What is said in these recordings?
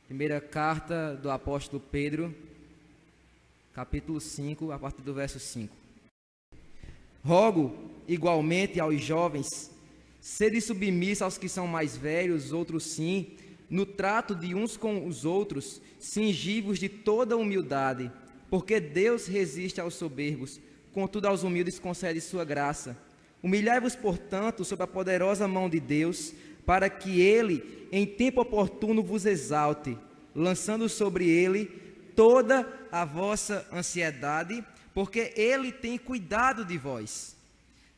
Primeira carta do apóstolo Pedro, capítulo 5, a partir do verso 5. Rogo, igualmente, aos jovens, sede submissos aos que são mais velhos, outros sim, no trato de uns com os outros, cingivos de toda humildade, porque Deus resiste aos soberbos, contudo aos humildes concede sua graça. Humilhai-vos, portanto, sob a poderosa mão de Deus, para que Ele, em tempo oportuno, vos exalte, lançando sobre Ele toda a vossa ansiedade, porque Ele tem cuidado de vós.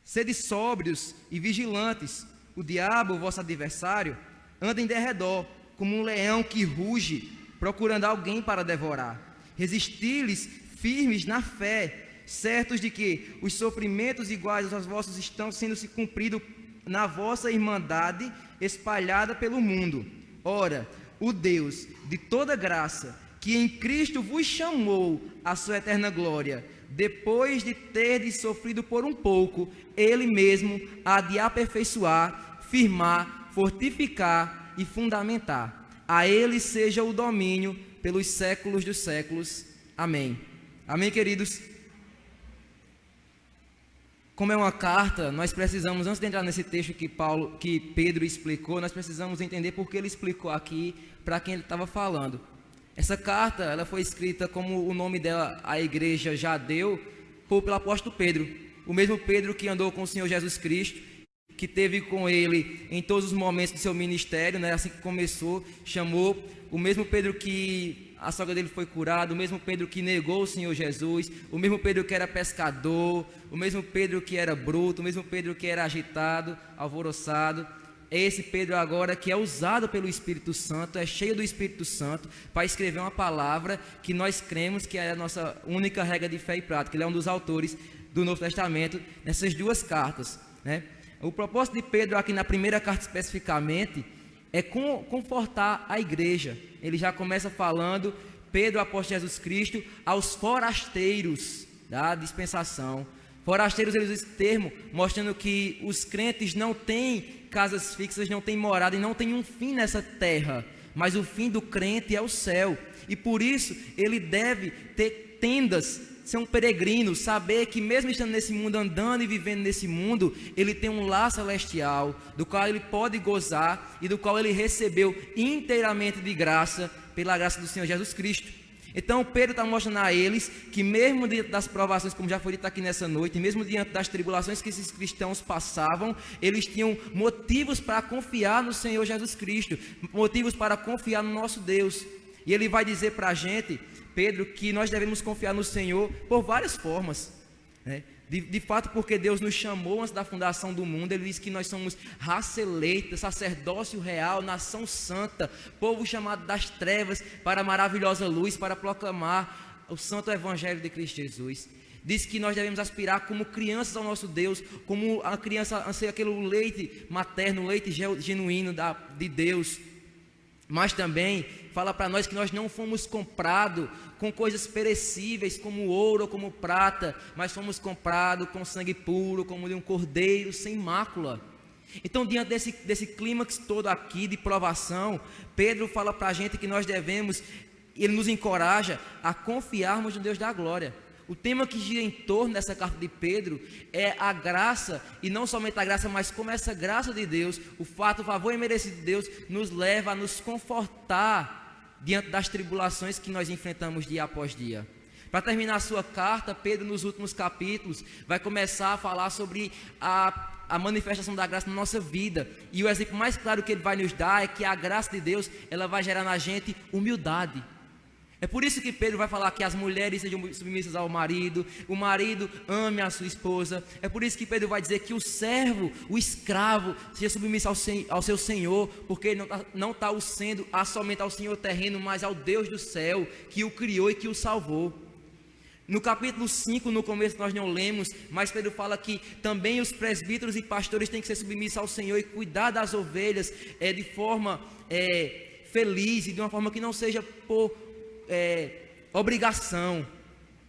Sede sóbrios e vigilantes. O diabo, vosso adversário, anda em derredor, como um leão que ruge, procurando alguém para devorar. Resisti-lhes firmes na fé, certos de que os sofrimentos iguais aos vossos estão sendo se cumpridos na vossa irmandade espalhada pelo mundo. Ora, o Deus de toda graça, que em Cristo vos chamou à sua eterna glória, depois de terdes sofrido por um pouco, Ele mesmo há de aperfeiçoar, firmar, fortificar e fundamentar. A Ele seja o domínio pelos séculos dos séculos. Amém. Amém, queridos? Como é uma carta, nós precisamos, antes de entrar nesse texto que Pedro explicou, nós precisamos entender por que ele explicou aqui para quem ele estava falando. Essa carta, ela foi escrita, como o nome dela, a igreja já deu, pelo apóstolo Pedro. O mesmo Pedro que andou com o Senhor Jesus Cristo, que teve com ele em todos os momentos do seu ministério, né? Assim que começou, chamou. O mesmo Pedro que a sogra dele foi curada, o mesmo Pedro que negou o Senhor Jesus, o mesmo Pedro que era pescador, o mesmo Pedro que era bruto, o mesmo Pedro que era agitado, alvoroçado. É esse Pedro agora que é usado pelo Espírito Santo, é cheio do Espírito Santo, para escrever uma palavra que nós cremos que é a nossa única regra de fé e prática. Ele é um dos autores do Novo Testamento, nessas duas cartas, né? O propósito de Pedro aqui na primeira carta especificamente é confortar a igreja. Ele já começa falando, Pedro, apóstolo de Jesus Cristo, aos forasteiros da dispensação. Forasteiros, eles usam esse termo, mostrando que os crentes não têm casas fixas, não têm morada e não têm um fim nessa terra, mas o fim do crente é o céu. E por isso, ele deve ter tendas, ser um peregrino, saber que mesmo estando nesse mundo, andando e vivendo nesse mundo, ele tem um lar celestial, do qual ele pode gozar e do qual ele recebeu inteiramente de graça, pela graça do Senhor Jesus Cristo. Então Pedro está mostrando a eles que mesmo diante das provações, como já foi dito aqui nessa noite, mesmo diante das tribulações que esses cristãos passavam, eles tinham motivos para confiar no Senhor Jesus Cristo, motivos para confiar no nosso Deus. E ele vai dizer para a gente, Pedro, que nós devemos confiar no Senhor por várias formas, né? De fato, porque Deus nos chamou antes da fundação do mundo. Ele diz que nós somos raça eleita, sacerdócio real, nação santa, povo chamado das trevas para a maravilhosa luz, para proclamar o santo evangelho de Cristo Jesus. Diz que nós devemos aspirar como crianças ao nosso Deus, como a criança anseia aquele leite materno, leite genuíno de Deus. Mas também fala para nós que nós não fomos comprados com coisas perecíveis como ouro ou como prata, mas fomos comprados com sangue puro, como de um cordeiro sem mácula. Então, diante desse clímax todo aqui de provação, Pedro fala para a gente que nós devemos, ele nos encoraja a confiarmos no Deus da glória. O tema que gira em torno dessa carta de Pedro é a graça, e não somente a graça, mas como essa graça de Deus, o fato, o favor imerecido de Deus, nos leva a nos confortar diante das tribulações que nós enfrentamos dia após dia. Para terminar a sua carta, Pedro, nos últimos capítulos, vai começar a falar sobre a manifestação da graça na nossa vida. E o exemplo mais claro que ele vai nos dar é que a graça de Deus, ela vai gerar na gente humildade. É por isso que Pedro vai falar que as mulheres sejam submissas ao marido, o marido ame a sua esposa. É por isso que Pedro vai dizer que o servo, o escravo, seja submisso ao seu senhor, porque ele não está o sendo somente ao senhor terreno, mas ao Deus do céu, que o criou e que o salvou. No capítulo 5, no começo nós não lemos, mas Pedro fala que também os presbíteros e pastores têm que ser submissos ao Senhor e cuidar das ovelhas de forma feliz e de uma forma que não seja por obrigação,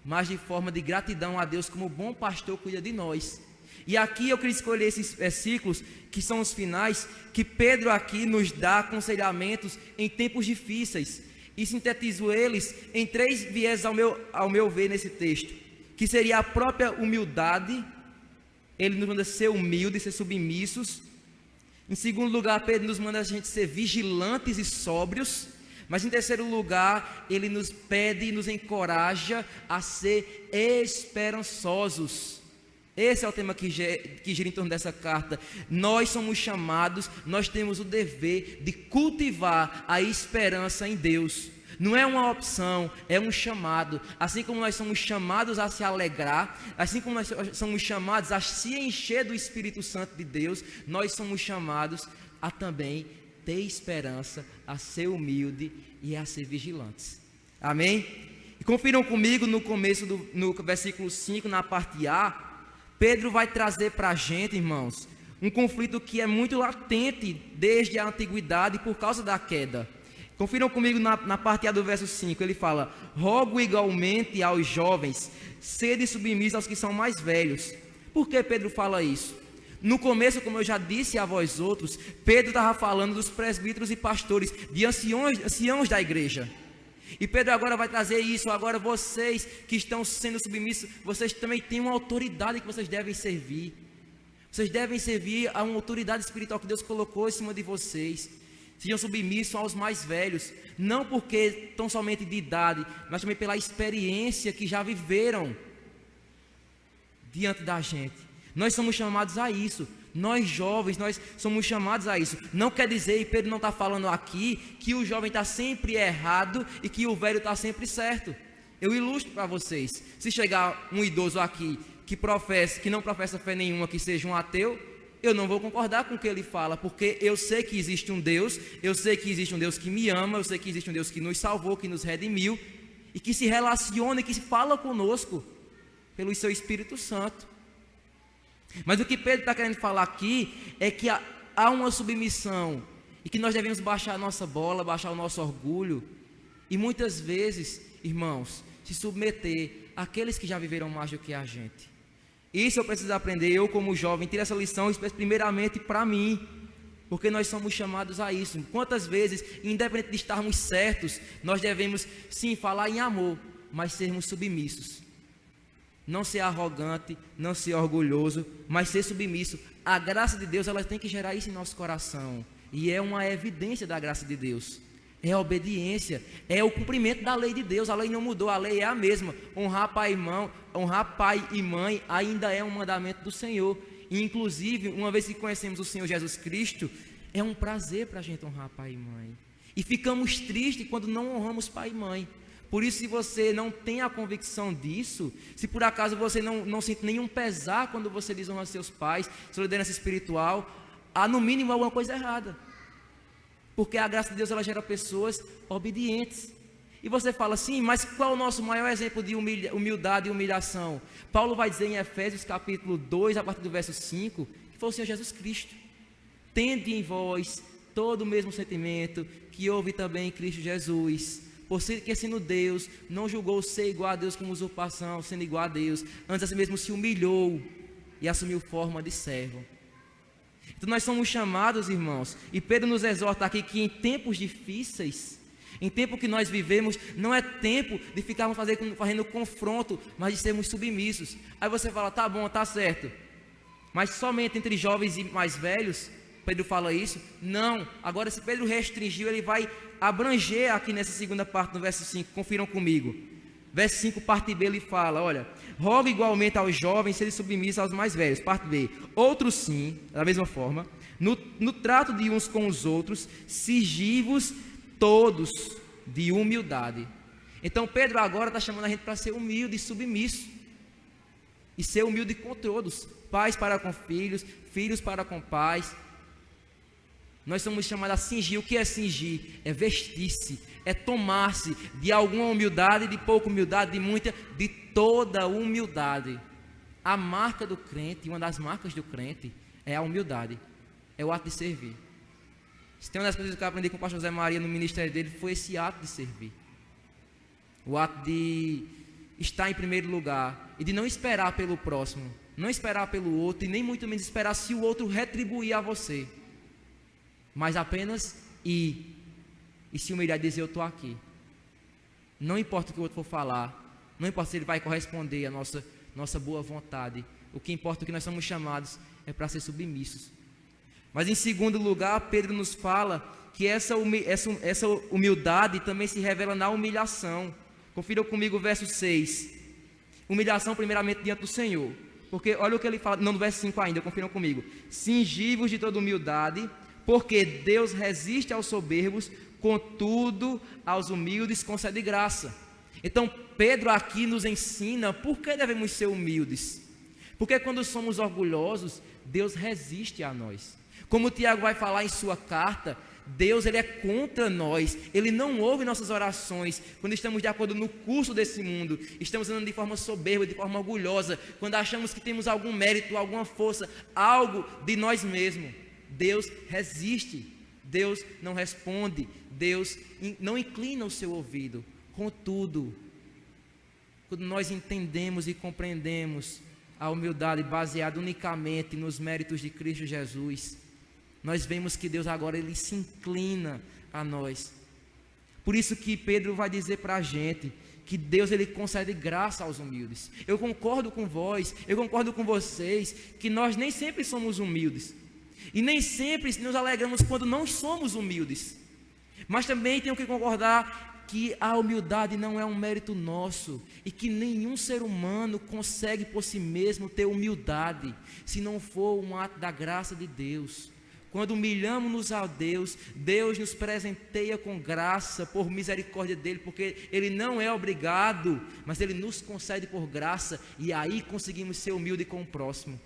mas de forma de gratidão a Deus, como o bom pastor cuida de nós. E aqui eu queria escolher esses versículos, que são os finais, que Pedro aqui nos dá aconselhamentos em tempos difíceis. e sintetizo eles em 3 viés ao meu ver nesse texto, que seria a própria humildade. Ele nos manda ser humildes, ser submissos. Em segundo lugar, Pedro nos manda a gente ser vigilantes e sóbrios. Mas em terceiro lugar, ele nos pede e nos encoraja a ser esperançosos. Esse é o tema que gira em torno dessa carta. Nós somos chamados, nós temos o dever de cultivar a esperança em Deus. Não é uma opção, é um chamado. Assim como nós somos chamados a se alegrar, assim como nós somos chamados a se encher do Espírito Santo de Deus, nós somos chamados a também ter esperança, a ser humilde e a ser vigilantes. Amém? E confiram comigo no começo, no versículo 5, na parte A, Pedro vai trazer para a gente, irmãos, um conflito que é muito latente desde a antiguidade por causa da queda. Confiram comigo na parte A do verso 5, ele fala: rogo igualmente aos jovens, sede submissos aos que são mais velhos. Por que Pedro fala isso? No começo, como eu já disse a vós outros, Pedro estava falando dos presbíteros e pastores, de anciãos da igreja. E Pedro agora vai trazer isso. Agora vocês que estão sendo submissos, vocês também têm uma autoridade que vocês devem servir. Vocês devem servir a uma autoridade espiritual que Deus colocou em cima de vocês. Sejam submissos aos mais velhos, não porque tão somente de idade, mas também pela experiência que já viveram diante da gente. Nós somos chamados a isso. Nós jovens, nós somos chamados a isso. Não quer dizer, e Pedro não está falando aqui, que o jovem está sempre errado e que o velho está sempre certo. Eu ilustro para vocês. Se chegar um idoso aqui que não professa fé nenhuma, que seja um ateu, eu não vou concordar com o que ele fala, porque eu sei que existe um Deus, eu sei que existe um Deus que me ama, eu sei que existe um Deus que nos salvou, que nos redimiu, e que se relaciona e que se fala conosco pelo seu Espírito Santo. Mas o que Pedro está querendo falar aqui é que há uma submissão e que nós devemos baixar a nossa bola, baixar o nosso orgulho e muitas vezes, irmãos, se submeter àqueles que já viveram mais do que a gente. Isso eu preciso aprender, eu como jovem, ter essa lição primeiramente para mim, porque nós somos chamados a isso. Quantas vezes, independente de estarmos certos, nós devemos sim falar em amor, mas sermos submissos. Não ser arrogante, não ser orgulhoso, mas ser submisso. A graça de Deus, ela tem que gerar isso em nosso coração. E é uma evidência da graça de Deus. É a obediência, é o cumprimento da lei de Deus. A lei não mudou, a lei é a mesma. Honrar pai e mãe ainda é um mandamento do Senhor. E inclusive, uma vez que conhecemos o Senhor Jesus Cristo, é um prazer para a gente honrar pai e mãe. E ficamos tristes quando não honramos pai e mãe. Por isso, se você não tem a convicção disso, se por acaso você não sente nenhum pesar quando você desonra seus pais, sua liderança espiritual, há no mínimo alguma coisa errada. Porque a graça de Deus, ela gera pessoas obedientes. E você fala assim, mas qual é o nosso maior exemplo de humildade e humilhação? Paulo vai dizer em Efésios capítulo 2, a partir do verso 5, que foi o Senhor Jesus Cristo. Tende em vós todo o mesmo sentimento que houve também em Cristo Jesus, porque sendo Deus, não julgou ser igual a Deus como usurpação, sendo igual a Deus, antes assim mesmo se humilhou e assumiu forma de servo. Então nós somos chamados, irmãos, e Pedro nos exorta aqui que em tempos difíceis, em tempo que nós vivemos, não é tempo de ficarmos fazendo confronto, mas de sermos submissos. Aí você fala, tá bom, tá certo, mas somente entre jovens e mais velhos, Pedro fala isso? Não. Agora, se Pedro restringiu, ele vai abranger aqui nessa segunda parte do verso 5, confiram comigo. Verso 5, parte B, ele fala, olha, rogo igualmente aos jovens serem submissos aos mais velhos. Parte B, outros sim, da mesma forma, no trato de uns com os outros, sigivos todos de humildade. Então Pedro agora está chamando a gente para ser humilde e submisso, e ser humilde com todos, pais para com filhos, filhos para com pais. Nós somos chamados a cingir. O que é cingir? É vestir-se, é tomar-se de alguma humildade, de pouca humildade, de muita, de toda humildade. A marca do crente, uma das marcas do crente, é a humildade, é o ato de servir. Se tem uma das coisas que eu aprendi com o pastor José Maria no ministério dele, foi esse ato de servir. O ato de estar em primeiro lugar e de não esperar pelo próximo, não esperar pelo outro e nem muito menos esperar se o outro retribuir a você. Mas apenas ir e se humilhar e dizer, eu estou aqui, Não importa o que o outro for falar, não importa se ele vai corresponder à nossa boa vontade. O que importa é que nós somos chamados é para ser submissos. Mas em segundo lugar, Pedro nos fala que essa humildade também se revela na humilhação. Confira comigo o verso 6. Humilhação primeiramente diante do Senhor. Porque olha o que ele fala, não no verso 5 ainda, confiram comigo. Cingivos de toda humildade, porque Deus resiste aos soberbos, contudo aos humildes concede graça. Então Pedro aqui nos ensina por que devemos ser humildes. Porque quando somos orgulhosos, Deus resiste a nós. Como o Tiago vai falar em sua carta, Deus ele é contra nós, Ele não ouve nossas orações quando estamos de acordo no curso desse mundo, estamos andando de forma soberba, de forma orgulhosa, quando achamos que temos algum mérito, alguma força, algo de nós mesmos. Deus resiste, Deus não responde, Deus não inclina o seu ouvido. Contudo, quando nós entendemos e compreendemos a humildade baseada unicamente nos méritos de Cristo Jesus, nós vemos que Deus agora ele se inclina a nós. Por isso que Pedro vai dizer para a gente que Deus ele concede graça aos humildes. Eu concordo com vós, eu concordo com vocês, que nós nem sempre somos humildes. E nem sempre nos alegramos quando não somos humildes. Mas também tenho que concordar que a humildade não é um mérito nosso e que nenhum ser humano consegue por si mesmo ter humildade, se não for um ato da graça de Deus. Quando humilhamos-nos a Deus, Deus nos presenteia com graça por misericórdia dEle, porque Ele não é obrigado, mas Ele nos concede por graça, e aí conseguimos ser humildes com o próximo.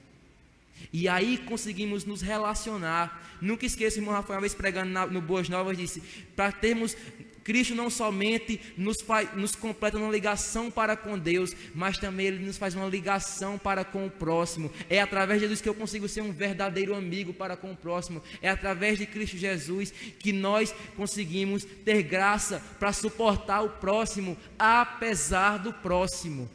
E aí conseguimos nos relacionar. Nunca esqueça, irmão Rafael, uma vez pregando no Boas Novas, disse, para termos, Cristo não somente nos completa uma ligação para com Deus, mas também Ele nos faz uma ligação para com o próximo. É através de Jesus que eu consigo ser um verdadeiro amigo para com o próximo. É através de Cristo Jesus que nós conseguimos ter graça para suportar o próximo, apesar do próximo.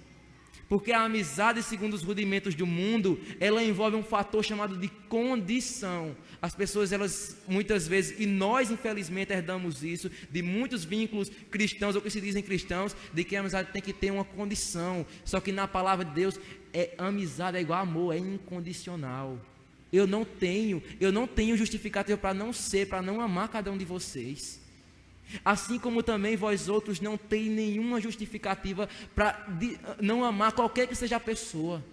Porque a amizade, segundo os rudimentos do mundo, ela envolve um fator chamado de condição. As pessoas, elas muitas vezes, e nós infelizmente herdamos isso, de muitos vínculos cristãos, ou que se dizem cristãos, de que a amizade tem que ter uma condição. Só que na palavra de Deus, amizade é igual a amor, é incondicional. Eu não tenho justificativa para não ser, para não amar cada um de vocês. Assim como também vós outros não tem nenhuma justificativa para não amar qualquer que seja a pessoa.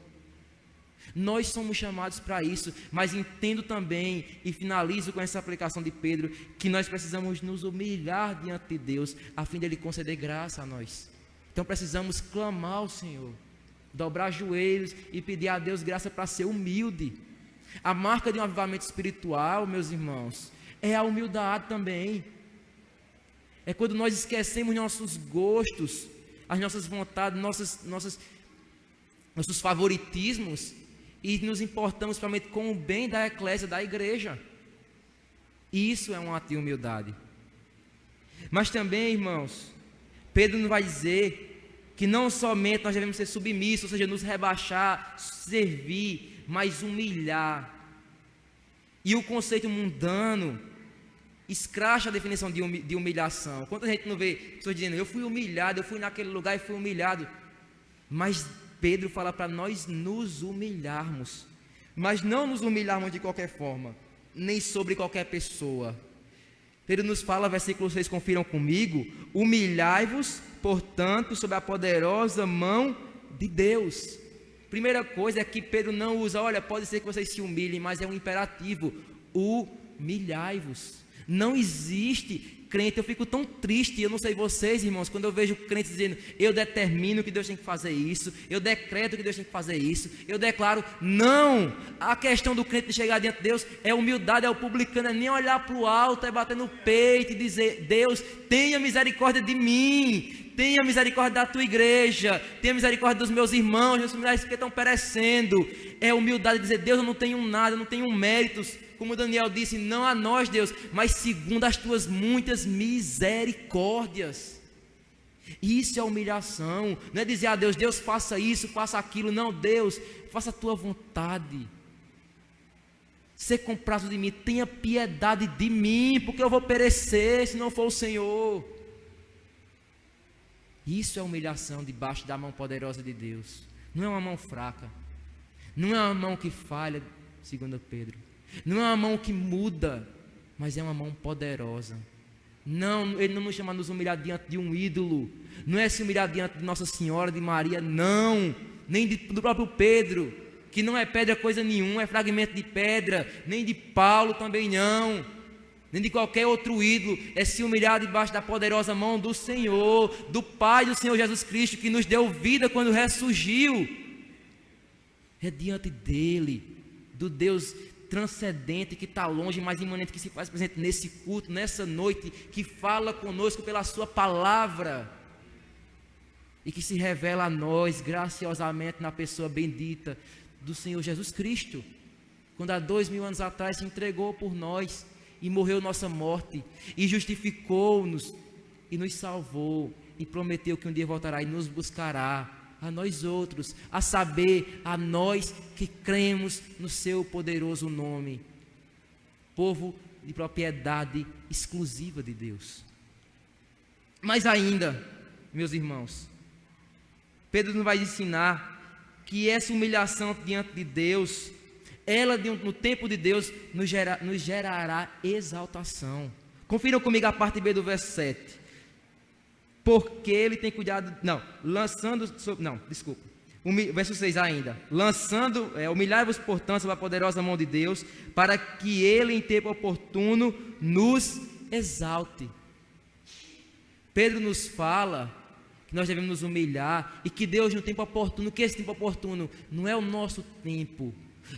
Nós somos chamados para isso, mas entendo também, e finalizo com essa aplicação de Pedro, que nós precisamos nos humilhar diante de Deus, a fim de Ele conceder graça a nós. Então precisamos clamar ao Senhor, dobrar joelhos e pedir a Deus graça para ser humilde. A marca de um avivamento espiritual, meus irmãos, é a humildade também. É quando nós esquecemos nossos gostos, as nossas vontades, nossos favoritismos, e nos importamos somente com o bem da eclésia, da igreja. Isso é um ato de humildade. Mas também, irmãos, Pedro nos vai dizer que não somente nós devemos ser submissos, ou seja, nos rebaixar, servir, mas humilhar. E o conceito mundano escracha a definição de humilhação. Quanta gente não vê pessoas dizendo, eu fui humilhado, eu fui naquele lugar e fui humilhado. Mas Pedro fala para nós nos humilharmos. Mas não nos humilharmos de qualquer forma, nem sobre qualquer pessoa. Pedro nos fala, versículo 6, confiram comigo, humilhai-vos, portanto, sob a poderosa mão de Deus. Primeira coisa é que Pedro não usa, olha, pode ser que vocês se humilhem, mas é um imperativo, humilhai-vos. Não existe crente, eu fico tão triste, eu não sei vocês, irmãos, quando eu vejo crentes dizendo, eu determino que Deus tem que fazer isso, eu decreto que Deus tem que fazer isso, eu declaro, não, a questão do crente de chegar diante de Deus é humildade, é o publicano, é nem olhar para o alto, é bater no peito e dizer, Deus, tenha misericórdia de mim, tenha misericórdia da tua igreja, tenha misericórdia dos meus irmãos, meus familiares que estão perecendo. É humildade dizer, Deus, eu não tenho nada, eu não tenho méritos, como Daniel disse, não a nós, Deus, mas segundo as tuas muitas misericórdias. Isso é humilhação. Não é dizer a Deus, Deus faça isso, faça aquilo. Não, Deus, faça a tua vontade. Ser comprado de mim, tenha piedade de mim, porque eu vou perecer se não for o Senhor. Isso é humilhação debaixo da mão poderosa de Deus. Não é uma mão fraca. Não é uma mão que falha, segundo Pedro. Não é uma mão que muda, mas é uma mão poderosa. Não, Ele não nos chama a nos humilhar diante de um ídolo. Não é se humilhar diante de Nossa Senhora, de Maria, não. Nem do próprio Pedro, que não é pedra coisa nenhuma, é fragmento de pedra. Nem de Paulo também não. Nem de qualquer outro ídolo. É se humilhar debaixo da poderosa mão do Senhor, do Pai do Senhor Jesus Cristo, que nos deu vida quando ressurgiu. É diante dele, do Deus transcendente, que está longe, mas imanente, que se faz presente nesse culto, nessa noite, que fala conosco pela sua palavra, e que se revela a nós, graciosamente, na pessoa bendita do Senhor Jesus Cristo, quando há 2000 anos atrás se entregou por nós, e morreu nossa morte, e justificou-nos, e nos salvou, e prometeu que um dia voltará e nos buscará, a nós outros, a saber, a nós que cremos no seu poderoso nome, povo de propriedade exclusiva de Deus. Mas ainda, meus irmãos, Pedro nos vai ensinar que essa humilhação diante de Deus, ela no tempo de Deus nos gerará exaltação. Confiram comigo a parte B do verso 7. Porque ele tem cuidado, verso 6 ainda, humilhai-vos portanto sob a poderosa mão de Deus, para que ele em tempo oportuno nos exalte. Pedro nos fala que nós devemos nos humilhar, e que Deus no tempo oportuno, que esse tempo oportuno não é o nosso tempo,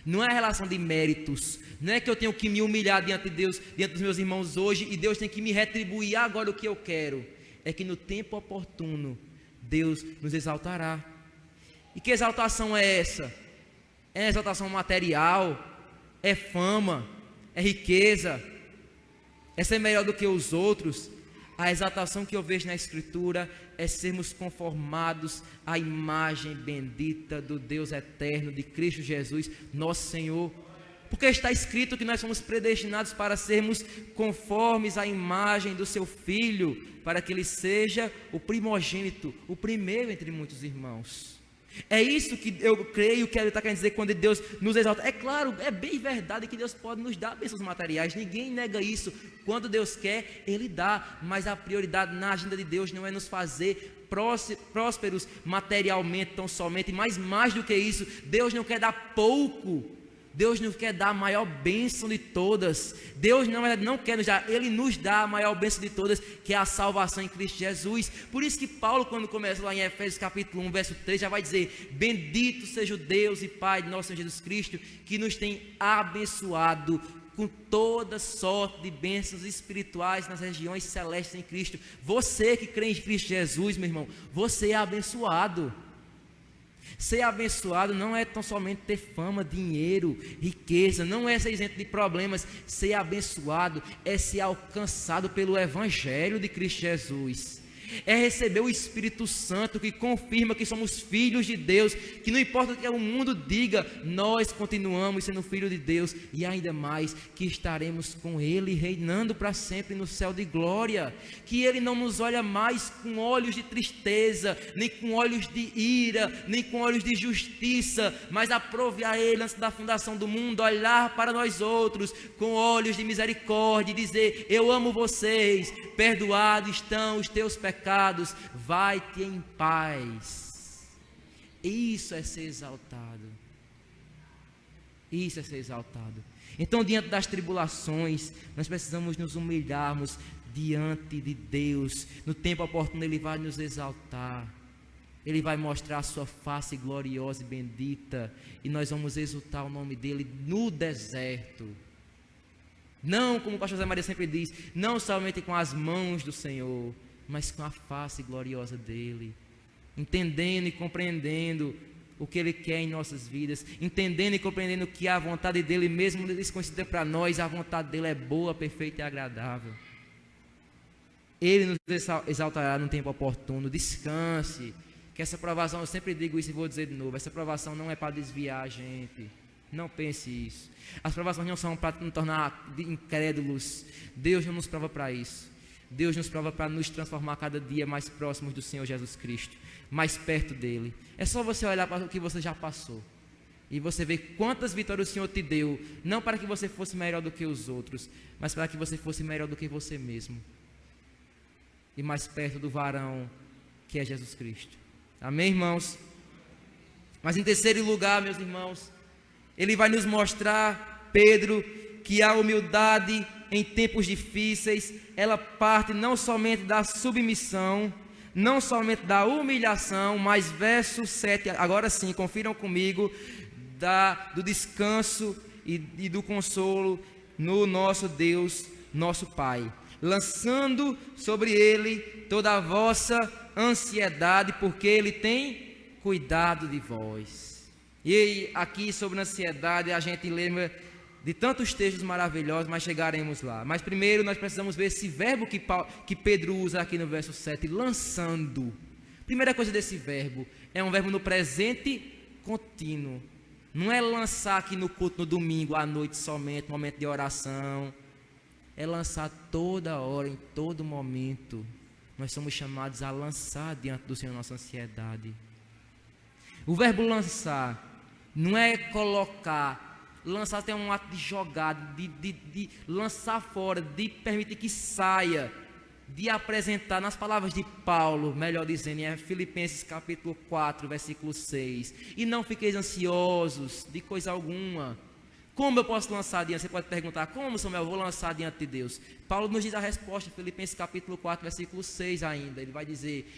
não é a relação de méritos, não é que eu tenho que me humilhar diante de Deus, diante dos meus irmãos hoje, e Deus tem que me retribuir agora o que eu quero. É que no tempo oportuno Deus nos exaltará. E que exaltação é essa? É exaltação material? É fama? É riqueza? É ser melhor do que os outros? A exaltação que eu vejo na Escritura é sermos conformados à imagem bendita do Deus eterno, de Cristo Jesus, nosso Senhor. Porque está escrito que nós somos predestinados para sermos conformes à imagem do seu Filho, para que ele seja o primogênito, o primeiro entre muitos irmãos. É isso que eu creio que ele está querendo dizer quando Deus nos exalta. É claro, é bem verdade que Deus pode nos dar bênçãos materiais, ninguém nega isso. Quando Deus quer, Ele dá, mas a prioridade na agenda de Deus não é nos fazer prósperos materialmente tão somente, mas mais do que isso, Deus não quer dar pouco. Deus não quer dar a maior bênção de todas. Deus não quer nos dar, Ele nos dá a maior bênção de todas, que é a salvação em Cristo Jesus. Por isso que Paulo, quando começa lá em Efésios capítulo 1, verso 3, já vai dizer: bendito seja o Deus e Pai de nosso Senhor Jesus Cristo, que nos tem abençoado com toda sorte de bênçãos espirituais nas regiões celestes em Cristo. Você que crê em Cristo Jesus, meu irmão, você é abençoado. Ser abençoado não é tão somente ter fama, dinheiro, riqueza, não é ser isento de problemas. Ser abençoado é ser alcançado pelo Evangelho de Cristo Jesus. É receber o Espírito Santo, que confirma que somos filhos de Deus, que não importa o que o mundo diga, nós continuamos sendo filhos de Deus, e ainda mais que estaremos com Ele reinando para sempre no céu de glória, que Ele não nos olha mais com olhos de tristeza, nem com olhos de ira, nem com olhos de justiça, mas aprove a Ele antes da fundação do mundo olhar para nós outros com olhos de misericórdia e dizer: eu amo vocês, perdoados estão os teus pecados, vai-te em paz. Isso é ser exaltado. Isso é ser exaltado. Então, diante das tribulações, nós precisamos nos humilharmos diante de Deus. No tempo oportuno Ele vai nos exaltar. Ele vai mostrar a sua face gloriosa e bendita, e nós vamos exultar o nome dEle no deserto. Não, como o pastor Zé Maria sempre diz, não somente com as mãos do Senhor, mas com a face gloriosa dEle, entendendo e compreendendo o que Ele quer em nossas vidas, entendendo e compreendendo que a vontade dEle, mesmo desconhecida para nós, a vontade dEle é boa, perfeita e agradável. Ele nos exaltará no tempo oportuno. Descanse, que essa provação, eu sempre digo isso e vou dizer de novo, essa provação não é para desviar a gente. Não pense isso. As provações não são para nos tornar incrédulos. Deus não nos prova para isso. Deus nos prova para nos transformar cada dia mais próximos do Senhor Jesus Cristo, mais perto dele. É só você olhar para o que você já passou e você ver quantas vitórias o Senhor te deu, não para que você fosse melhor do que os outros, mas para que você fosse melhor do que você mesmo e mais perto do varão que é Jesus Cristo. Amém, irmãos? Mas em terceiro lugar, meus irmãos, ele vai nos mostrar, Pedro, que a humildade em tempos difíceis, ela parte não somente da submissão, não somente da humilhação, mas verso 7, agora sim, confiram comigo, do descanso e do consolo no nosso Deus, nosso Pai, lançando sobre ele toda a vossa ansiedade, porque ele tem cuidado de vós. E aqui sobre ansiedade a gente lembra de tantos textos maravilhosos, mas chegaremos lá. Mas primeiro nós precisamos ver esse verbo que Pedro usa aqui no verso 7, lançando. Primeira coisa desse verbo, é um verbo no presente contínuo. Não é lançar aqui no culto no domingo, à noite somente, momento de oração. É lançar toda hora, em todo momento. Nós somos chamados a lançar diante do Senhor nossa ansiedade. O verbo lançar não é colocar. Lançar tem um ato de jogar, de lançar fora, de permitir que saia, de apresentar, nas palavras de Paulo, melhor dizendo, em Filipenses capítulo 4, versículo 6. E não fiqueis ansiosos de coisa alguma. Como eu posso lançar diante? Você pode perguntar, como, Samuel, eu vou lançar diante de Deus? Paulo nos diz a resposta, Filipenses capítulo 4, versículo 6 ainda. Ele vai dizer,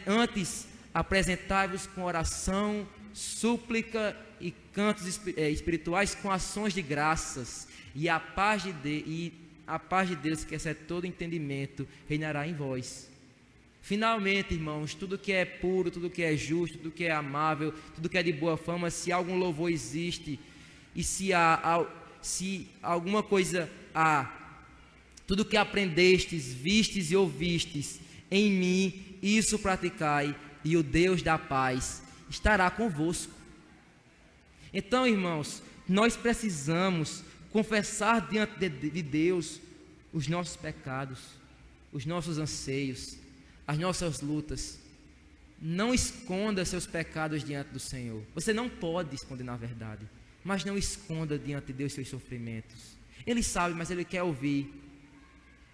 antes apresentai-vos com oração, súplica e cantos espirituais com ações de graças, e a paz de Deus, que excede todo entendimento, reinará em vós. Finalmente, irmãos, tudo que é puro, tudo que é justo, tudo que é amável, tudo que é de boa fama, se algum louvor existe, e se alguma coisa há, tudo que aprendestes, vistes e ouvistes em mim, isso praticai, e o Deus da paz estará convosco. Então, irmãos, nós precisamos confessar diante de Deus os nossos pecados, os nossos anseios, as nossas lutas. Não esconda seus pecados diante do Senhor. Você não pode esconder, na verdade, mas não esconda diante de Deus seus sofrimentos. Ele sabe, mas Ele quer ouvir.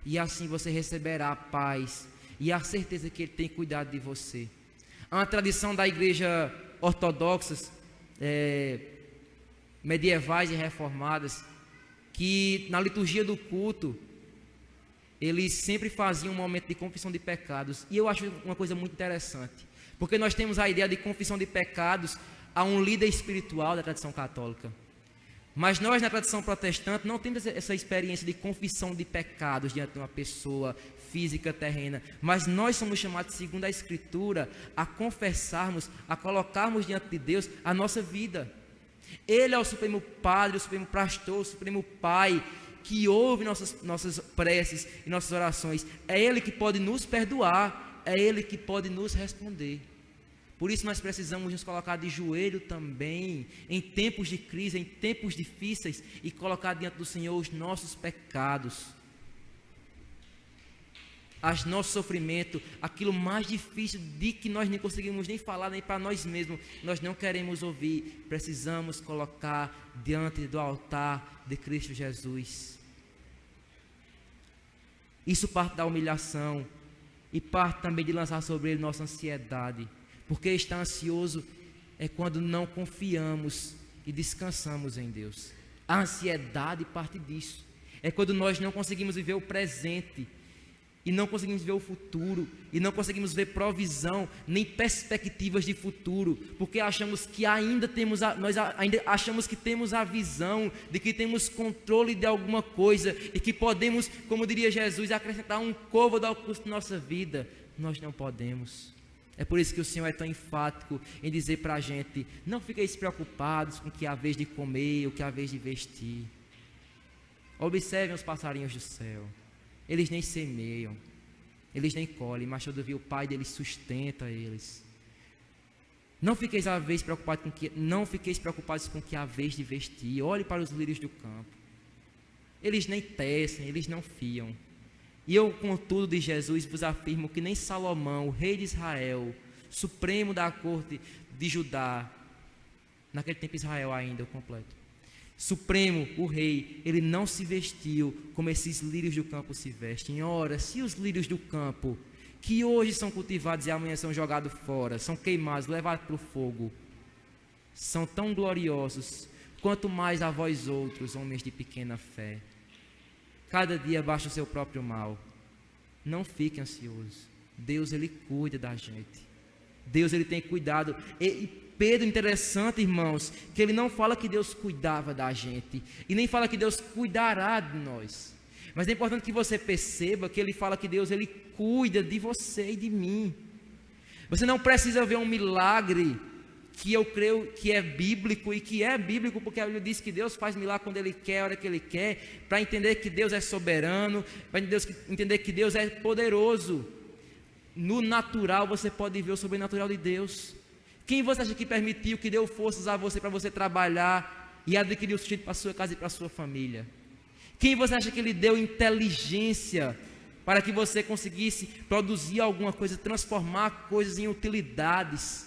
E assim você receberá a paz e a certeza que Ele tem cuidado de você. Há uma tradição da igreja ortodoxa, medievais e reformadas, que na liturgia do culto, eles sempre faziam um momento de confissão de pecados. E eu acho uma coisa muito interessante, porque nós temos a ideia de confissão de pecados a um líder espiritual da tradição católica. Mas nós, na tradição protestante, não temos essa experiência de confissão de pecados diante de uma pessoa física terrena, mas nós somos chamados, segundo a Escritura, a confessarmos, a colocarmos diante de Deus a nossa vida. Ele é o Supremo Padre, o Supremo Pastor, o Supremo Pai, que ouve nossas preces e nossas orações. É Ele que pode nos perdoar, é Ele que pode nos responder. Por isso nós precisamos nos colocar de joelho também, em tempos de crise, em tempos difíceis, e colocar diante do Senhor os nossos pecados, nosso sofrimento, aquilo mais difícil de que nós nem conseguimos nem falar, nem para nós mesmos, nós não queremos ouvir. Precisamos colocar diante do altar de Cristo Jesus. Isso parte da humilhação e parte também de lançar sobre Ele nossa ansiedade, porque estar ansioso é quando não confiamos e descansamos em Deus. A ansiedade parte disso, é quando nós não conseguimos viver o presente, e não conseguimos ver o futuro, e não conseguimos ver provisão, nem perspectivas de futuro, porque achamos que nós ainda achamos que temos a visão de que temos controle de alguma coisa, e que podemos, como diria Jesus, acrescentar um côvado ao custo da nossa vida. Nós não podemos. É por isso que o Senhor é tão enfático em dizer para a gente, não fiqueis preocupados com o que há vez de comer, o que há vez de vestir. Observem os passarinhos do céu. Eles nem semeiam, eles nem colhem, mas todavia o Pai deles sustenta eles. Não fiqueis preocupados com o que há vez de vestir. Olhe para os lírios do campo. Eles nem tecem, eles não fiam. E eu, contudo, de Jesus, vos afirmo que nem Salomão, o rei de Israel, supremo da corte de Judá, naquele tempo Israel ainda, o completo, supremo, o rei, ele não se vestiu como esses lírios do campo se vestem. Ora, se os lírios do campo, que hoje são cultivados e amanhã são jogados fora, são queimados, levados para o fogo, são tão gloriosos, quanto mais a vós outros, homens de pequena fé. Cada dia baixa o seu próprio mal. Não fique ansioso. Deus, ele cuida da gente. Deus, ele tem cuidado. E Pedro, interessante, irmãos, que ele não fala que Deus cuidava da gente, e nem fala que Deus cuidará de nós. Mas é importante que você perceba que ele fala que Deus, ele cuida de você e de mim. Você não precisa ver um milagre, que eu creio que é bíblico, e que é bíblico porque a Bíblia diz que Deus faz milagre quando Ele quer, a hora que Ele quer, para entender que Deus é soberano, para entender que Deus é poderoso. No natural você pode ver o sobrenatural de Deus. Quem você acha que permitiu, que deu forças a você para você trabalhar e adquirir o sustento para a sua casa e para a sua família? Quem você acha que Ele deu inteligência para que você conseguisse produzir alguma coisa, transformar coisas em utilidades?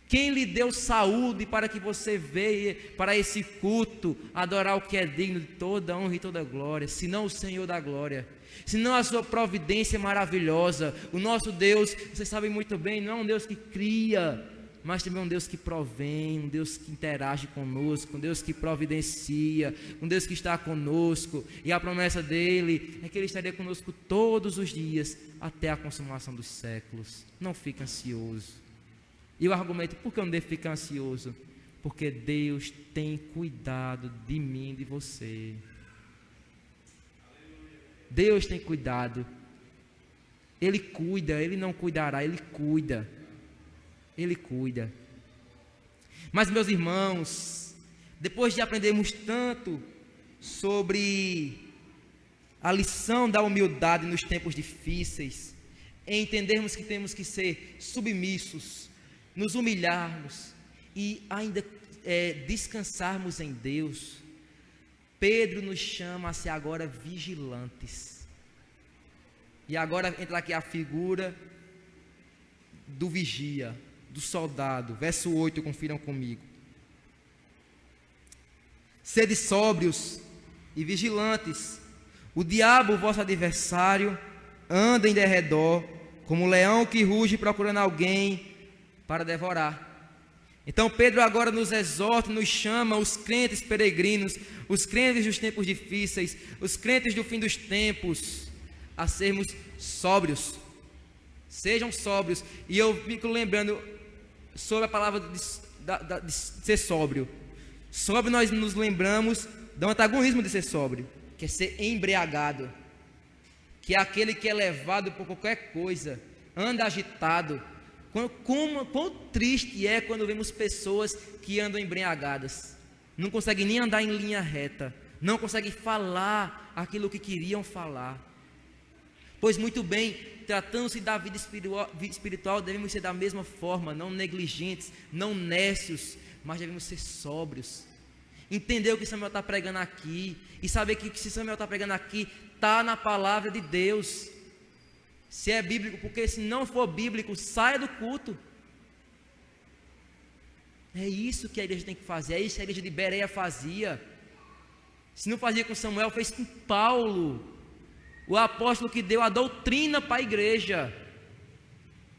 Quem lhe deu saúde para que você veja para esse culto adorar o que é digno de toda honra e toda glória, senão o Senhor da glória, senão a sua providência maravilhosa? O nosso Deus, vocês sabem muito bem, não é um Deus que cria, mas também é um Deus que provém, um Deus que interage conosco, um Deus que providencia, um Deus que está conosco, e a promessa dele é que Ele estaria conosco todos os dias, até a consumação dos séculos. Não fique ansioso. E o argumento, por que eu não devo ficar ansioso? Porque Deus tem cuidado de mim e de você. Deus tem cuidado. Ele cuida, Ele não cuidará, Ele cuida. Ele cuida. Mas, meus irmãos, depois de aprendermos tanto sobre a lição da humildade nos tempos difíceis, em entendermos que temos que ser submissos, nos humilharmos e ainda descansarmos em Deus, Pedro nos chama a ser agora vigilantes. E agora entra aqui a figura do vigia, do soldado. Verso 8, confiram comigo. Sede sóbrios e vigilantes. O diabo, vosso adversário, anda em derredor, como um leão que ruge procurando alguém para devorar. Então Pedro agora nos exorta, nos chama, os crentes peregrinos, os crentes dos tempos difíceis, os crentes do fim dos tempos, a sermos sóbrios. Sejam sóbrios. E eu fico lembrando sobre a palavra de ser sóbrio. Sóbrio, nós nos lembramos do antagonismo de ser sóbrio, que é ser embriagado, que é aquele que é levado por qualquer coisa, anda agitado. Quão triste é quando vemos pessoas que andam embriagadas, não conseguem nem andar em linha reta, não conseguem falar aquilo que queriam falar. Pois muito bem, tratando-se da vida espiritual, devemos ser da mesma forma, não negligentes, não nécios, mas devemos ser sóbrios. Entender o que Samuel está pregando aqui, e saber que se Samuel está pregando aqui, está na palavra de Deus. Se é bíblico, porque se não for bíblico, saia do culto. É isso que a igreja tem que fazer, é isso que a igreja de Bereia fazia. Se não fazia com Samuel, fez com Paulo, o apóstolo que deu a doutrina para a igreja.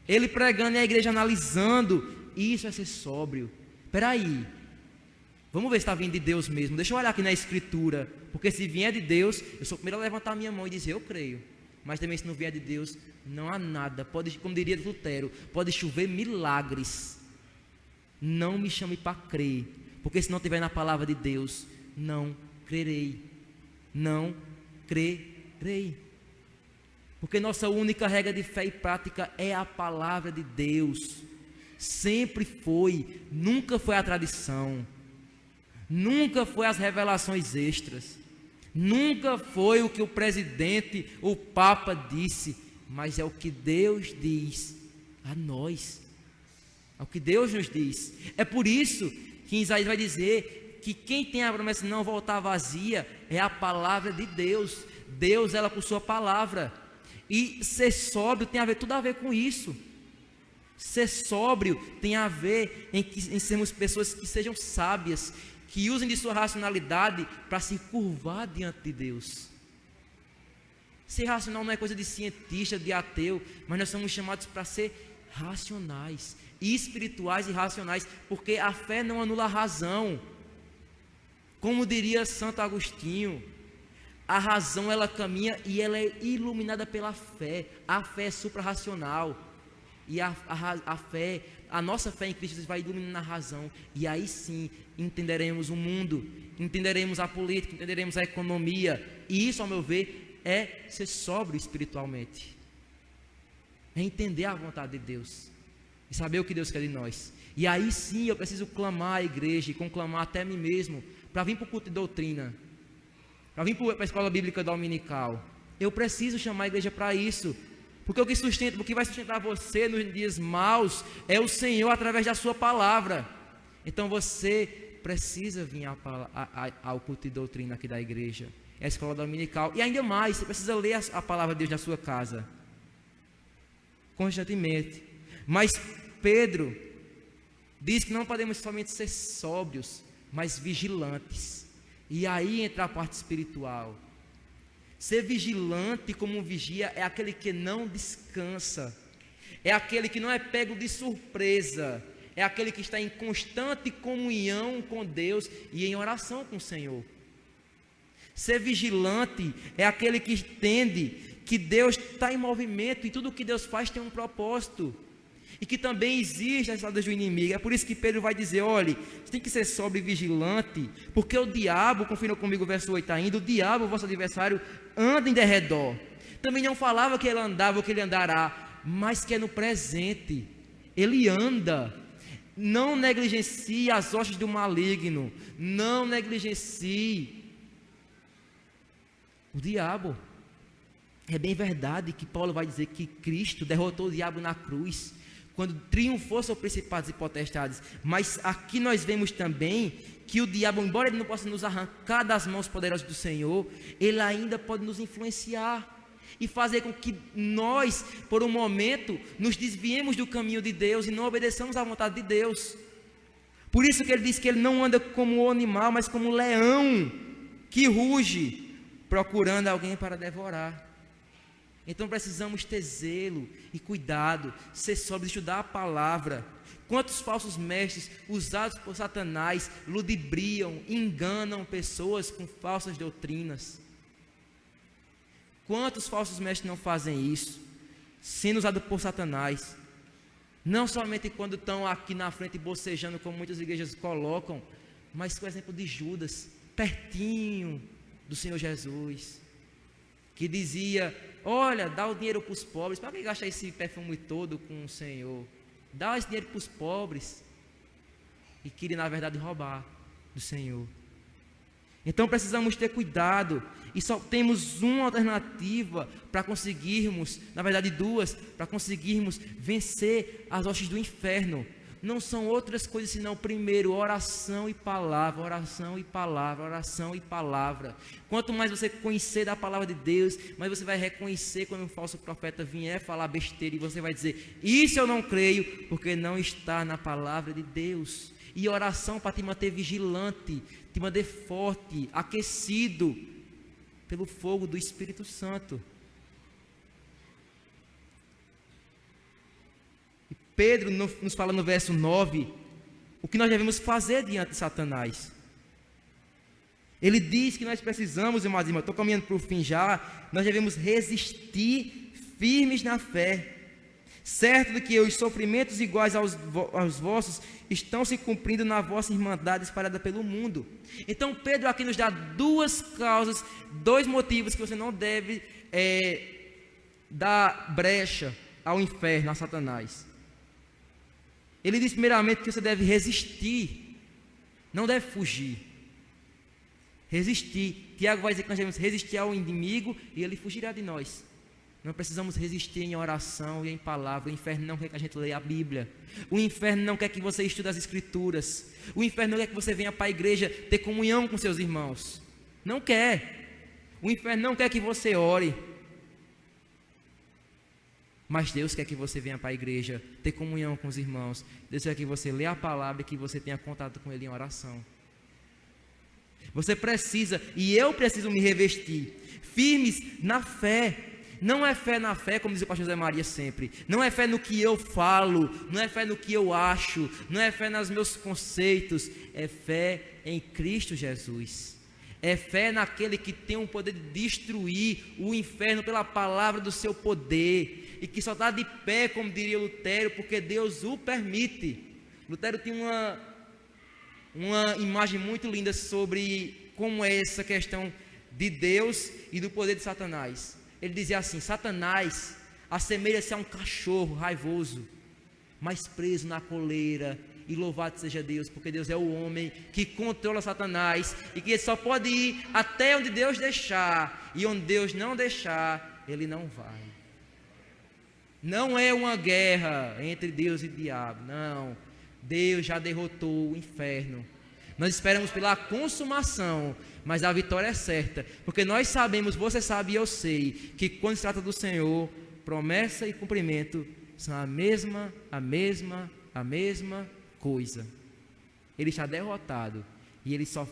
Ele pregando e a igreja analisando. Isso é ser sóbrio. Espera aí, vamos ver se está vindo de Deus mesmo. Deixa eu olhar aqui na escritura, porque se vier de Deus, eu sou o primeiro a levantar a minha mão e dizer, eu creio. Mas também se não vier de Deus, não há nada. Pode, como diria Lutero, pode chover milagres. Não me chame para crer, porque se não estiver na palavra de Deus, não crerei. Não crerei. Porque nossa única regra de fé e prática é a palavra de Deus. Sempre foi, nunca foi a tradição, nunca foi as revelações extras. Nunca foi o que o presidente, o Papa disse, mas é o que Deus diz a nós. É o que Deus nos diz. É por isso que Isaías vai dizer que quem tem a promessa de não voltar vazia é a palavra de Deus. Deus zela por sua palavra. E ser sóbrio tem tudo a ver com isso. Ser sóbrio tem a ver em sermos pessoas que sejam sábias, que usem de sua racionalidade para se curvar diante de Deus. Ser racional não é coisa de cientista, de ateu, mas nós somos chamados para ser racionais, espirituais e racionais, porque a fé não anula a razão. Como diria Santo Agostinho, a razão ela caminha e ela é iluminada pela fé. A fé é supra-racional. E a fé, a nossa fé em Cristo vai iluminando a razão. E aí sim entenderemos o mundo, entenderemos a política, entenderemos a economia. E isso, ao meu ver, é ser sóbrio espiritualmente. É entender a vontade de Deus e saber o que Deus quer de nós. E aí sim eu preciso clamar à igreja e conclamar até a mim mesmo para vir para o culto de doutrina, para vir para a escola bíblica dominical. Eu preciso chamar a igreja para isso, porque o que vai sustentar você nos dias maus é o Senhor através da sua palavra. Então você precisa vir ao culto de doutrina aqui da igreja, é a escola dominical. E ainda mais, você precisa ler a palavra de Deus na sua casa constantemente. Mas Pedro diz que não podemos somente ser sóbrios, mas vigilantes. E aí entra a parte espiritual. Ser vigilante como um vigia é aquele que não descansa, é aquele que não é pego de surpresa, é aquele que está em constante comunhão com Deus e em oração com o Senhor. Ser vigilante é aquele que entende que Deus está em movimento e tudo que Deus faz tem um propósito, e que também existe as lados do inimigo. É por isso que Pedro vai dizer: olhe, você tem que ser sóbrio e vigilante, porque o diabo, confira comigo o verso 8 ainda, o diabo, vosso adversário, anda em derredor. Também não falava que ele andava ou que ele andará, mas que é no presente, ele anda. Não negligencie as hostes do maligno, não negligencie o diabo. É bem verdade que Paulo vai dizer que Cristo derrotou o diabo na cruz, quando triunfou sobre principados e potestades. Mas aqui nós vemos também que o diabo, embora ele não possa nos arrancar das mãos poderosas do Senhor, ele ainda pode nos influenciar e fazer com que nós, por um momento, nos desviemos do caminho de Deus e não obedeçamos à vontade de Deus. Por isso que ele diz que ele não anda como o animal, mas como um leão que ruge, procurando alguém para devorar. Então precisamos ter zelo e cuidado, ser sóbrio, estudar a palavra. Quantos falsos mestres usados por Satanás ludibriam, enganam pessoas com falsas doutrinas? Quantos falsos mestres não fazem isso, sendo usados por Satanás? Não somente quando estão aqui na frente bocejando, como muitas igrejas colocam, mas com o exemplo de Judas, pertinho do Senhor Jesus, que dizia: olha, dá o dinheiro para os pobres. Para que gastar esse perfume todo com o Senhor? Dá esse dinheiro para os pobres. E queria, na verdade, roubar do Senhor. Então precisamos ter cuidado. E só temos uma alternativa para conseguirmos, na verdade duas, para conseguirmos vencer as hostes do inferno. Não são outras coisas senão, primeiro, oração e palavra, oração e palavra, oração e palavra. Quanto mais você conhecer da palavra de Deus, mais você vai reconhecer quando um falso profeta vier falar besteira, e você vai dizer: isso eu não creio, porque não está na palavra de Deus. E oração para te manter vigilante, te manter forte, aquecido pelo fogo do Espírito Santo. Pedro nos fala no verso 9 o que nós devemos fazer diante de Satanás. Ele diz que nós precisamos, irmãos e irmãs, estou caminhando para o fim já, nós devemos resistir firmes na fé, certo de que os sofrimentos iguais aos vossos estão se cumprindo na vossa irmandade espalhada pelo mundo. Então Pedro aqui nos dá duas causas, dois motivos que você não deve dar brecha ao inferno, a Satanás. Ele diz primeiramente que você deve resistir, não deve fugir. Resistir. Tiago vai dizer que nós devemos resistir ao inimigo e ele fugirá de nós. Não precisamos resistir em oração e em palavra. O inferno não quer que a gente leia a Bíblia. O inferno não quer que você estude as Escrituras. O inferno não quer que você venha para a igreja ter comunhão com seus irmãos. Não quer. O inferno não quer que você ore. Mas Deus quer que você venha para a igreja, ter comunhão com os irmãos. Deus quer que você leia a palavra e que você tenha contato com Ele em oração. Você precisa, e eu preciso me revestir, firmes na fé. Não é fé na fé, como diz o pastor José Maria sempre. Não é fé no que eu falo, não é fé no que eu acho, não é fé nos meus conceitos. É fé em Cristo Jesus. É fé naquele que tem o poder de destruir o inferno pela palavra do seu poder. E que só está de pé, como diria Lutero, porque Deus o permite. Lutero tinha uma imagem muito linda sobre como é essa questão de Deus e do poder de Satanás. Ele dizia assim: Satanás assemelha-se a um cachorro raivoso, mas preso na coleira. E louvado seja Deus, porque Deus é o homem que controla Satanás e que ele só pode ir até onde Deus deixar, e onde Deus não deixar, ele não vai. Não é uma guerra entre Deus e diabo, não. Deus já derrotou o inferno. Nós esperamos pela consumação, mas a vitória é certa, porque nós sabemos, você sabe e eu sei, que quando se trata do Senhor, promessa e cumprimento são a mesma coisa. Ele está derrotado, e ele só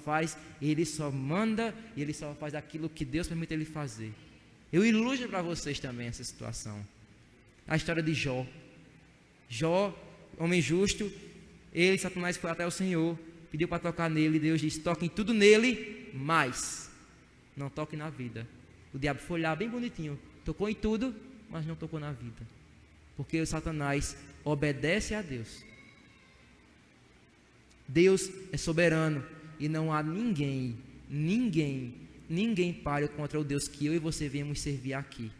manda, e ele só faz aquilo que Deus permite ele fazer. Eu ilustro para vocês também essa situação. A história de Jó. Jó, homem justo, ele, Satanás, foi até o Senhor, pediu para tocar nele. Deus disse: toquem tudo nele, mas não toque na vida. O diabo foi lá bem bonitinho, tocou em tudo, mas não tocou na vida, porque o Satanás obedece a Deus. Deus é soberano e não há ninguém pare contra o Deus que eu e você viemos servir aqui.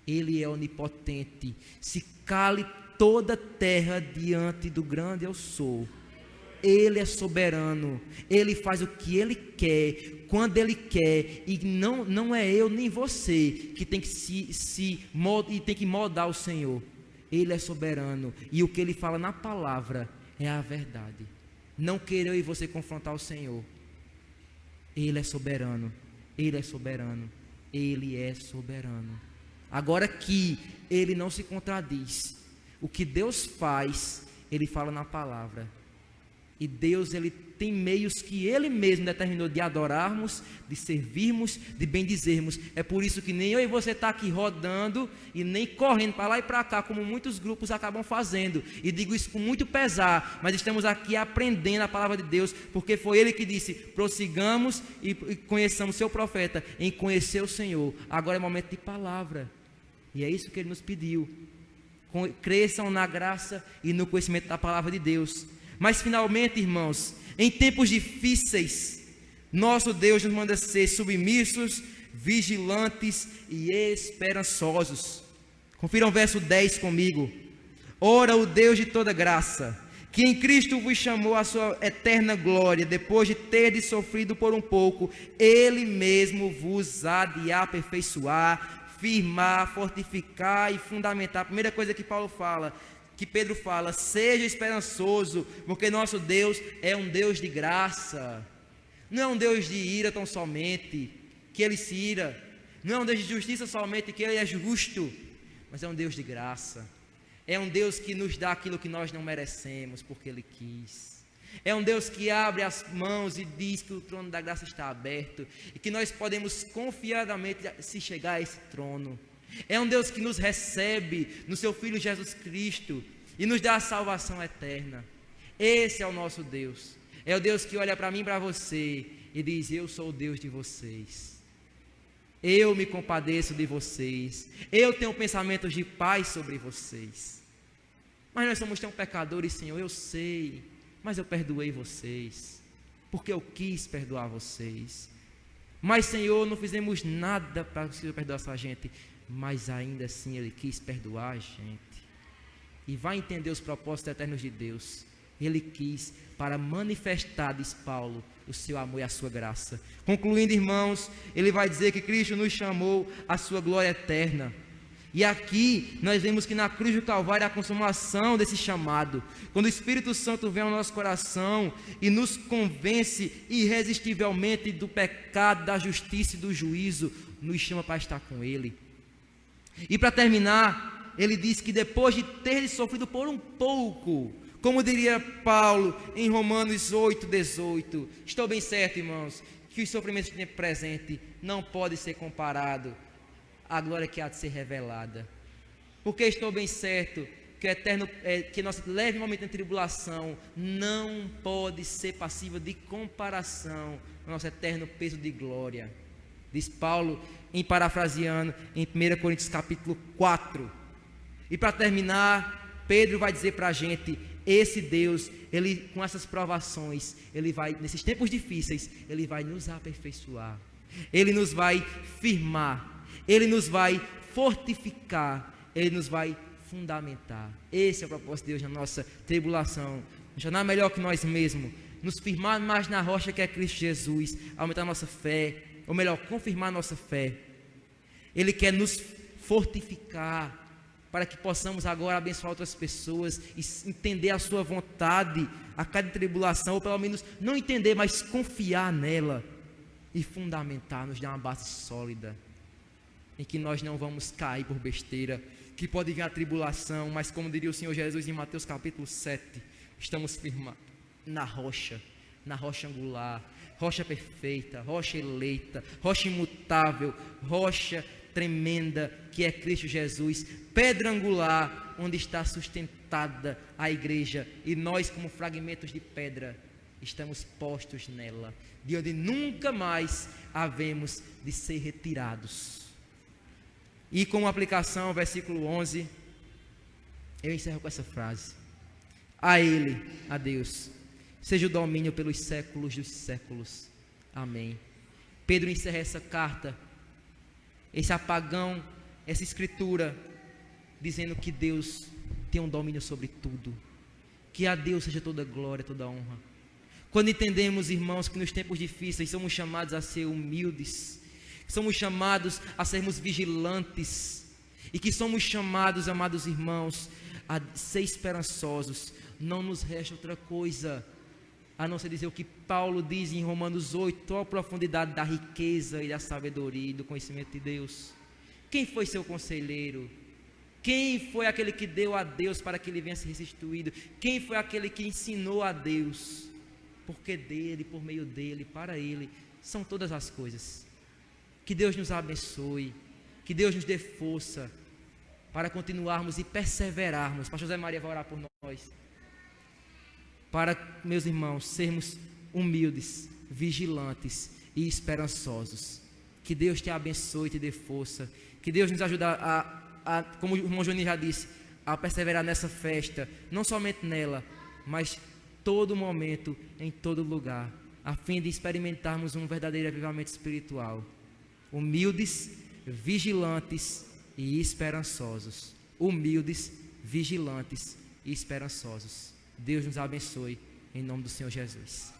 Ele é onipotente. Se cale toda a terra diante do grande eu sou. Ele é soberano. Ele faz o que Ele quer, quando Ele quer, e não é eu nem você que tem que tem que moldar o Senhor. Ele é soberano, e o que Ele fala na palavra é a verdade. Não queira eu e você confrontar o Senhor. Ele é soberano. Ele é soberano. Ele é soberano. Agora que Ele não se contradiz. O que Deus faz, Ele fala na palavra. E Deus, Ele tem meios que Ele mesmo determinou de adorarmos, de servirmos, de bendizermos. É por isso que nem eu e você está aqui rodando e nem correndo para lá e para cá, como muitos grupos acabam fazendo. E digo isso com muito pesar, mas estamos aqui aprendendo a palavra de Deus, porque foi Ele que disse: prossigamos e conheçamos seu profeta em conhecer o Senhor. Agora é momento de palavra, e é isso que Ele nos pediu. Cresçam na graça e no conhecimento da palavra de Deus. Mas finalmente, irmãos, em tempos difíceis, nosso Deus nos manda ser submissos, vigilantes e esperançosos. Confiram o verso 10 comigo. Ora, o Deus de toda graça, que em Cristo vos chamou à sua eterna glória, depois de terdes sofrido por um pouco, Ele mesmo vos há de aperfeiçoar, firmar, fortificar e fundamentar. A primeira coisa que Pedro fala: seja esperançoso, porque nosso Deus é um Deus de graça. Não é um Deus de ira tão somente, que Ele se ira. Não é um Deus de justiça somente, que Ele é justo. Mas é um Deus de graça. É um Deus que nos dá aquilo que nós não merecemos, porque Ele quis. É um Deus que abre as mãos e diz que o trono da graça está aberto, e que nós podemos confiadamente se chegar a esse trono. É um Deus que nos recebe no seu Filho Jesus Cristo e nos dá a salvação eterna. Esse é o nosso Deus. É o Deus que olha para mim e para você e diz: eu sou o Deus de vocês. Eu me compadeço de vocês. Eu tenho pensamentos de paz sobre vocês. Mas nós somos tão pecadores, Senhor, eu sei. Mas eu perdoei vocês, porque eu quis perdoar vocês. Mas, Senhor, não fizemos nada para que o Senhor perdoasse a gente. Mas ainda assim Ele quis perdoar a gente. E vai entender os propósitos eternos de Deus. Ele quis para manifestar, diz Paulo, o seu amor e a sua graça. Concluindo, irmãos, ele vai dizer que Cristo nos chamou à sua glória eterna. E aqui nós vemos que na cruz do Calvário é a consumação desse chamado. Quando o Espírito Santo vem ao nosso coração e nos convence irresistivelmente do pecado, da justiça e do juízo, nos chama para estar com Ele. E para terminar, ele diz que depois de ter sofrido por um pouco, como diria Paulo em Romanos 8:18, estou bem certo, irmãos, que os sofrimentos do tempo presente não podem ser comparados à glória que há de ser revelada. Porque estou bem certo que o eterno, que nosso leve momento de tribulação não pode ser passível de comparação ao nosso eterno peso de glória. Diz Paulo, em parafraseando, em 1 Coríntios capítulo 4. E para terminar, Pedro vai dizer para a gente, esse Deus, Ele com essas provações, Ele vai, nesses tempos difíceis, Ele vai nos aperfeiçoar, Ele nos vai firmar, Ele nos vai fortificar, Ele nos vai fundamentar. Esse é o propósito de Deus na nossa tribulação, nos tornar melhor que nós mesmos, nos firmar mais na rocha que é Cristo Jesus, aumentar a nossa fé, ou melhor, confirmar a nossa fé. Ele quer nos fortificar, para que possamos agora abençoar outras pessoas e entender a sua vontade a cada tribulação, ou pelo menos não entender, mas confiar nela e fundamentar, nos dar uma base sólida, em que nós não vamos cair por besteira, que pode vir a tribulação, mas como diria o Senhor Jesus em Mateus capítulo 7, estamos firmados na rocha angular, rocha perfeita, rocha eleita, rocha imutável, rocha tremenda, que é Cristo Jesus, pedra angular, onde está sustentada a igreja, e nós como fragmentos de pedra, estamos postos nela, de onde nunca mais havemos de ser retirados. E como aplicação, versículo 11, eu encerro com essa frase: a Ele, a Deus, seja o domínio pelos séculos dos séculos, amém. Pedro encerra essa carta, esse apagão, essa escritura, dizendo que Deus tem um domínio sobre tudo, que a Deus seja toda glória, toda honra. Quando entendemos, irmãos, que nos tempos difíceis somos chamados a ser humildes, somos chamados a sermos vigilantes, e que somos chamados, amados irmãos, a ser esperançosos, não nos resta outra coisa a não ser dizer o que Paulo diz em Romanos 8, a profundidade da riqueza e da sabedoria e do conhecimento de Deus. Quem foi seu conselheiro? Quem foi aquele que deu a Deus para que ele venha ser restituído? Quem foi aquele que ensinou a Deus? Porque dele, por meio dele, para ele, são todas as coisas. Que Deus nos abençoe, que Deus nos dê força para continuarmos e perseverarmos. Pastor José Maria vai orar por nós. Para, meus irmãos, sermos humildes, vigilantes e esperançosos. Que Deus te abençoe e te dê força. Que Deus nos ajude como o irmão Johnny já disse, a perseverar nessa festa, não somente nela, mas todo momento, em todo lugar, a fim de experimentarmos um verdadeiro avivamento espiritual. Humildes, vigilantes e esperançosos. Humildes, vigilantes e esperançosos. Deus nos abençoe, em nome do Senhor Jesus.